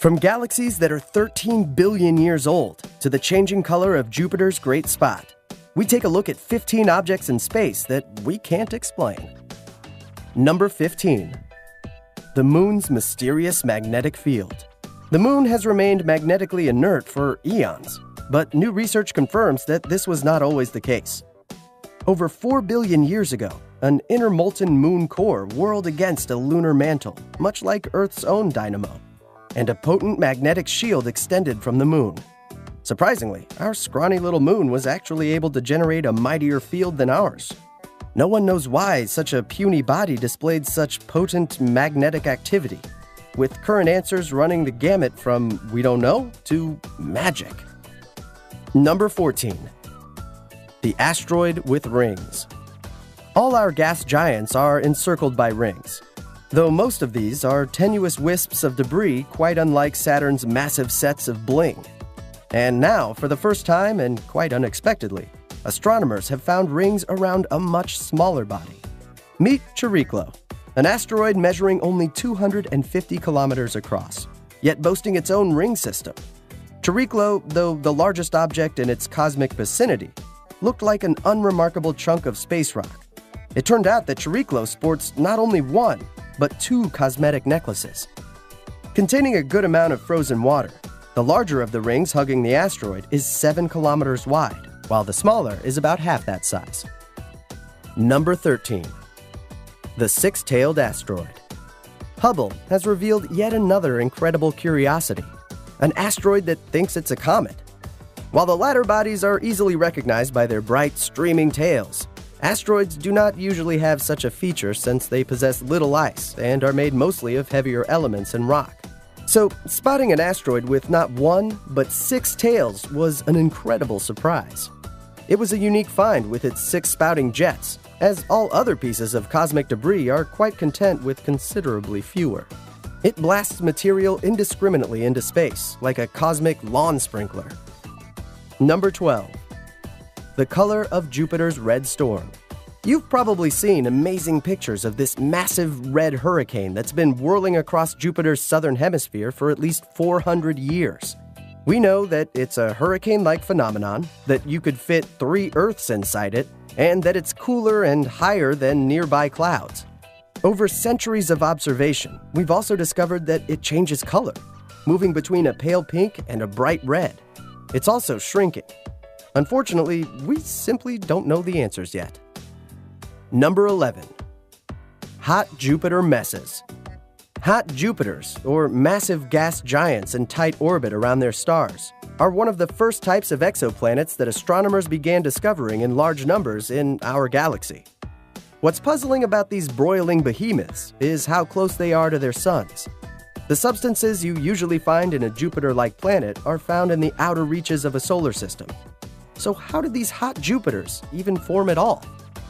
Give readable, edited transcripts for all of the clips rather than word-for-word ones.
From galaxies that are 13 billion years old to the changing color of Jupiter's great spot, we take a look at 15 objects in space that we can't explain. Number 15. The Moon's mysterious magnetic field. The Moon has remained magnetically inert for eons, but new research confirms that this was not always the case. Over 4 billion years ago, an inner molten moon core whirled against a lunar mantle, much like Earth's own dynamo, and a potent magnetic shield extended from the Moon. Surprisingly, our scrawny little Moon was actually able to generate a mightier field than ours. No one knows why such a puny body displayed such potent magnetic activity, with current answers running the gamut from we don't know to magic. Number 14. The asteroid with rings. All our gas giants are encircled by rings, though most of these are tenuous wisps of debris quite unlike Saturn's massive sets of bling. And now, for the first time and quite unexpectedly, astronomers have found rings around a much smaller body. Meet Chariklo, an asteroid measuring only 250 kilometers across, yet boasting its own ring system. Chariklo, though the largest object in its cosmic vicinity, looked like an unremarkable chunk of space rock. It turned out that Chariklo sports not only one, but two cosmetic necklaces. Containing a good amount of frozen water, the larger of the rings hugging the asteroid is 7 kilometers wide, while the smaller is about half that size. Number 13. The six-tailed asteroid. Hubble has revealed yet another incredible curiosity, an asteroid that thinks it's a comet. While the latter bodies are easily recognized by their bright, streaming tails, asteroids do not usually have such a feature since they possess little ice and are made mostly of heavier elements and rock. So, spotting an asteroid with not one, but 6 tails was an incredible surprise. It was a unique find with its 6 spouting jets, as all other pieces of cosmic debris are quite content with considerably fewer. It blasts material indiscriminately into space, like a cosmic lawn sprinkler. Number 12. The color of Jupiter's red storm. You've probably seen amazing pictures of this massive red hurricane that's been whirling across Jupiter's southern hemisphere for at least 400 years. We know that it's a hurricane-like phenomenon, that you could fit 3 Earths inside it, and that it's cooler and higher than nearby clouds. Over centuries of observation, we've also discovered that it changes color, moving between a pale pink and a bright red. It's also shrinking. Unfortunately, we simply don't know the answers yet. Number 11. Hot Jupiter messes. Hot Jupiters, or massive gas giants in tight orbit around their stars, are one of the first types of exoplanets that astronomers began discovering in large numbers in our galaxy. What's puzzling about these broiling behemoths is how close they are to their suns. The substances you usually find in a Jupiter-like planet are found in the outer reaches of a solar system. So how did these hot Jupiters even form at all?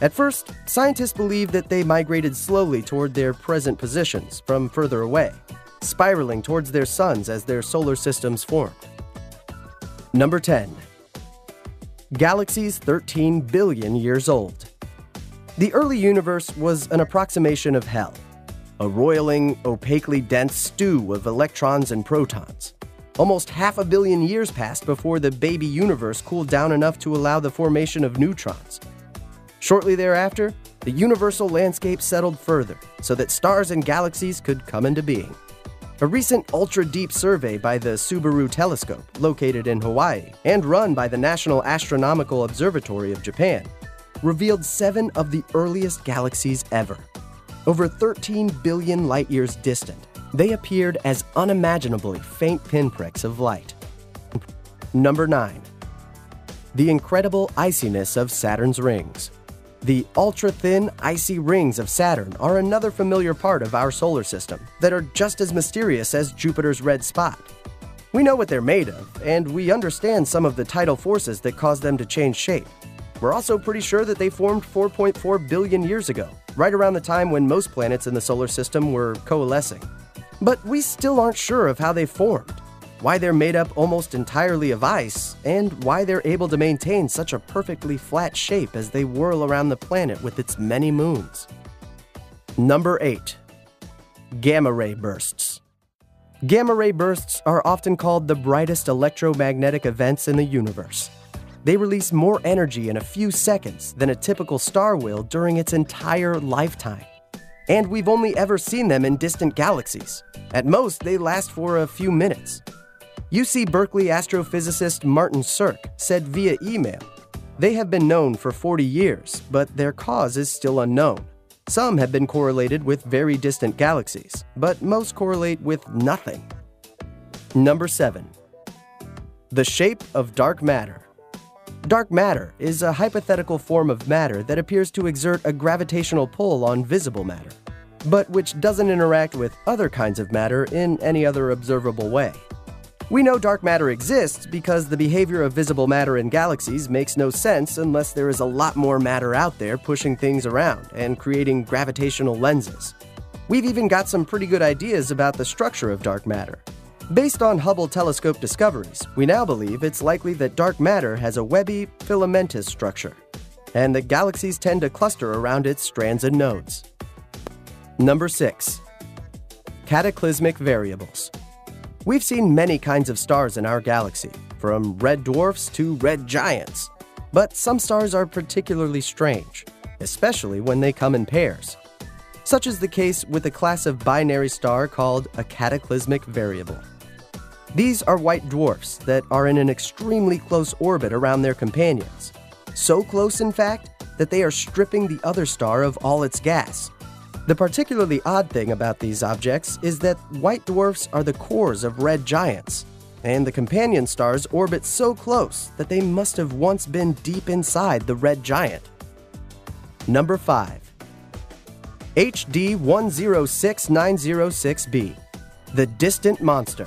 At first, scientists believed that they migrated slowly toward their present positions from further away, spiraling towards their suns as their solar systems formed. Number 10. Galaxies 13 billion years old. The early universe was an approximation of hell, a roiling, opaquely dense stew of electrons and protons. Almost 500 million years passed before the baby universe cooled down enough to allow the formation of neutrons. Shortly thereafter, the universal landscape settled further so that stars and galaxies could come into being. A recent ultra-deep survey by the Subaru telescope, located in Hawaii and run by the National Astronomical Observatory of Japan, revealed 7 of the earliest galaxies ever. Over 13 billion light-years distant, they appeared as unimaginably faint pinpricks of light. Number 9. The incredible iciness of Saturn's rings. The ultra-thin, icy rings of Saturn are another familiar part of our solar system that are just as mysterious as Jupiter's red spot. We know what they're made of, and we understand some of the tidal forces that cause them to change shape. We're also pretty sure that they formed 4.4 billion years ago, right around the time when most planets in the solar system were coalescing. But we still aren't sure of how they formed, why they're made up almost entirely of ice, and why they're able to maintain such a perfectly flat shape as they whirl around the planet with its many moons. Number 8. Gamma ray bursts. Gamma ray bursts are often called the brightest electromagnetic events in the universe. They release more energy in a few seconds than a typical star will during its entire lifetime. And we've only ever seen them in distant galaxies. At most, they last for a few minutes. UC Berkeley astrophysicist Martin Cirque said via email, "They have been known for 40 years, but their cause is still unknown. Some have been correlated with very distant galaxies, but most correlate with nothing." Number 7. The shape of dark matter. Dark matter is a hypothetical form of matter that appears to exert a gravitational pull on visible matter, but which doesn't interact with other kinds of matter in any other observable way. We know dark matter exists because the behavior of visible matter in galaxies makes no sense unless there is a lot more matter out there pushing things around and creating gravitational lenses. We've even got some pretty good ideas about the structure of dark matter. Based on Hubble telescope discoveries, we now believe it's likely that dark matter has a webby, filamentous structure, and that galaxies tend to cluster around its strands and nodes. Number 6. Cataclysmic variables. We've seen many kinds of stars in our galaxy, from red dwarfs to red giants. But some stars are particularly strange, especially when they come in pairs. Such is the case with a class of binary star called a cataclysmic variable. These are white dwarfs that are in an extremely close orbit around their companions. So close, in fact, that they are stripping the other star of all its gas. The particularly odd thing about these objects is that white dwarfs are the cores of red giants, and the companion stars orbit so close that they must have once been deep inside the red giant. Number 5. HD 106906b, the distant monster.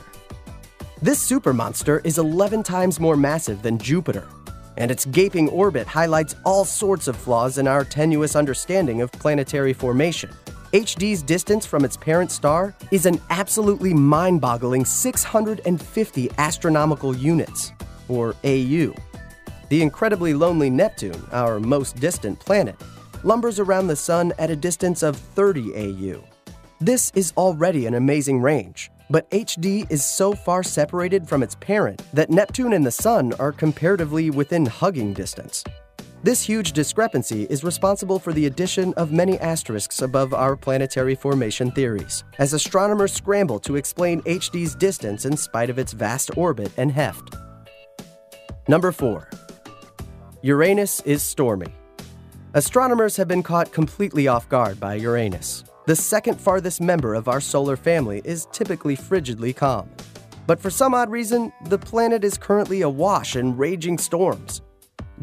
This supermonster is 11 times more massive than Jupiter, and its gaping orbit highlights all sorts of flaws in our tenuous understanding of planetary formation. HD's distance from its parent star is an absolutely mind-boggling 650 astronomical units, or AU. The incredibly lonely Neptune, our most distant planet, lumbers around the Sun at a distance of 30 AU. This is already an amazing range, but HD is so far separated from its parent that Neptune and the Sun are comparatively within hugging distance. This huge discrepancy is responsible for the addition of many asterisks above our planetary formation theories, as astronomers scramble to explain HD's distance in spite of its vast orbit and heft. Number 4. Uranus is stormy. Astronomers have been caught completely off guard by Uranus. The second farthest member of our solar family is typically frigidly calm. But for some odd reason, the planet is currently awash in raging storms.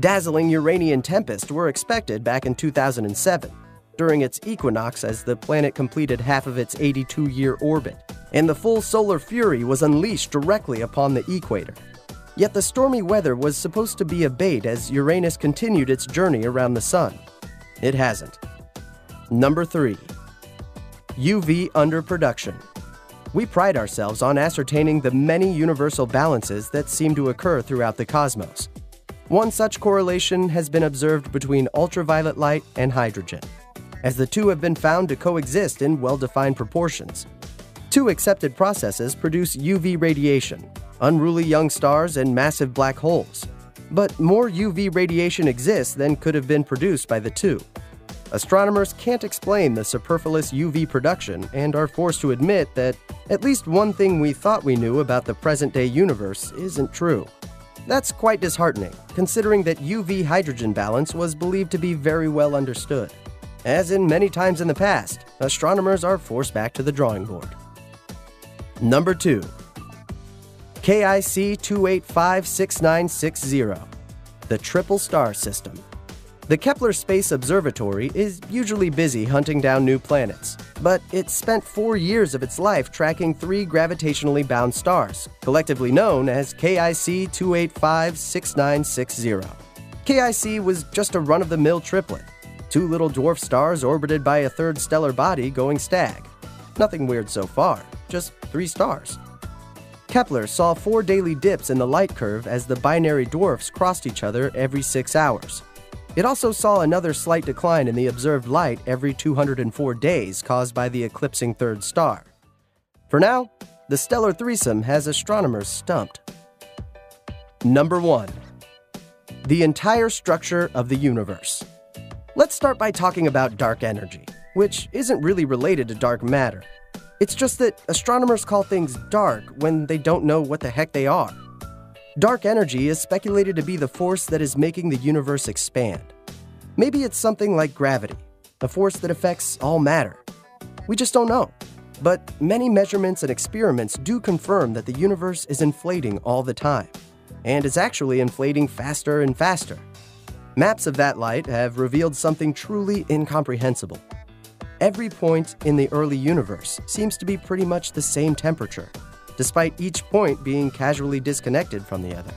Dazzling Uranian tempests were expected back in 2007, during its equinox as the planet completed half of its 82-year orbit, and the full solar fury was unleashed directly upon the equator. Yet the stormy weather was supposed to be a bait as Uranus continued its journey around the Sun. It hasn't. Number 3. UV underproduction. We pride ourselves on ascertaining the many universal balances that seem to occur throughout the cosmos. One such correlation has been observed between ultraviolet light and hydrogen, as the two have been found to coexist in well-defined proportions. Two accepted processes produce UV radiation, unruly young stars and massive black holes. But more UV radiation exists than could have been produced by the two. Astronomers can't explain the superfluous UV production and are forced to admit that at least one thing we thought we knew about the present-day universe isn't true. That's quite disheartening, considering that UV hydrogen balance was believed to be very well understood. As in many times in the past, astronomers are forced back to the drawing board. Number 2. KIC 2856960, the Triple Star System. The Kepler Space Observatory is usually busy hunting down new planets, but it spent 4 years of its life tracking 3 gravitationally bound stars, collectively known as KIC 2856960. KIC was just a run-of-the-mill triplet, 2 little dwarf stars orbited by a third stellar body going stag. Nothing weird so far, just 3 stars. Kepler saw 4 daily dips in the light curve as the binary dwarfs crossed each other every 6 hours. It also saw another slight decline in the observed light every 204 days caused by the eclipsing third star. For now, the stellar threesome has astronomers stumped. Number 1. The entire structure of the universe. Let's start by talking about dark energy, which isn't really related to dark matter. It's just that astronomers call things dark when they don't know what the heck they are. Dark energy is speculated to be the force that is making the universe expand. Maybe it's something like gravity, a force that affects all matter. We just don't know. But many measurements and experiments do confirm that the universe is inflating all the time, and is actually inflating faster and faster. Maps of that light have revealed something truly incomprehensible. Every point in the early universe seems to be pretty much the same temperature, despite each point being casually disconnected from the other.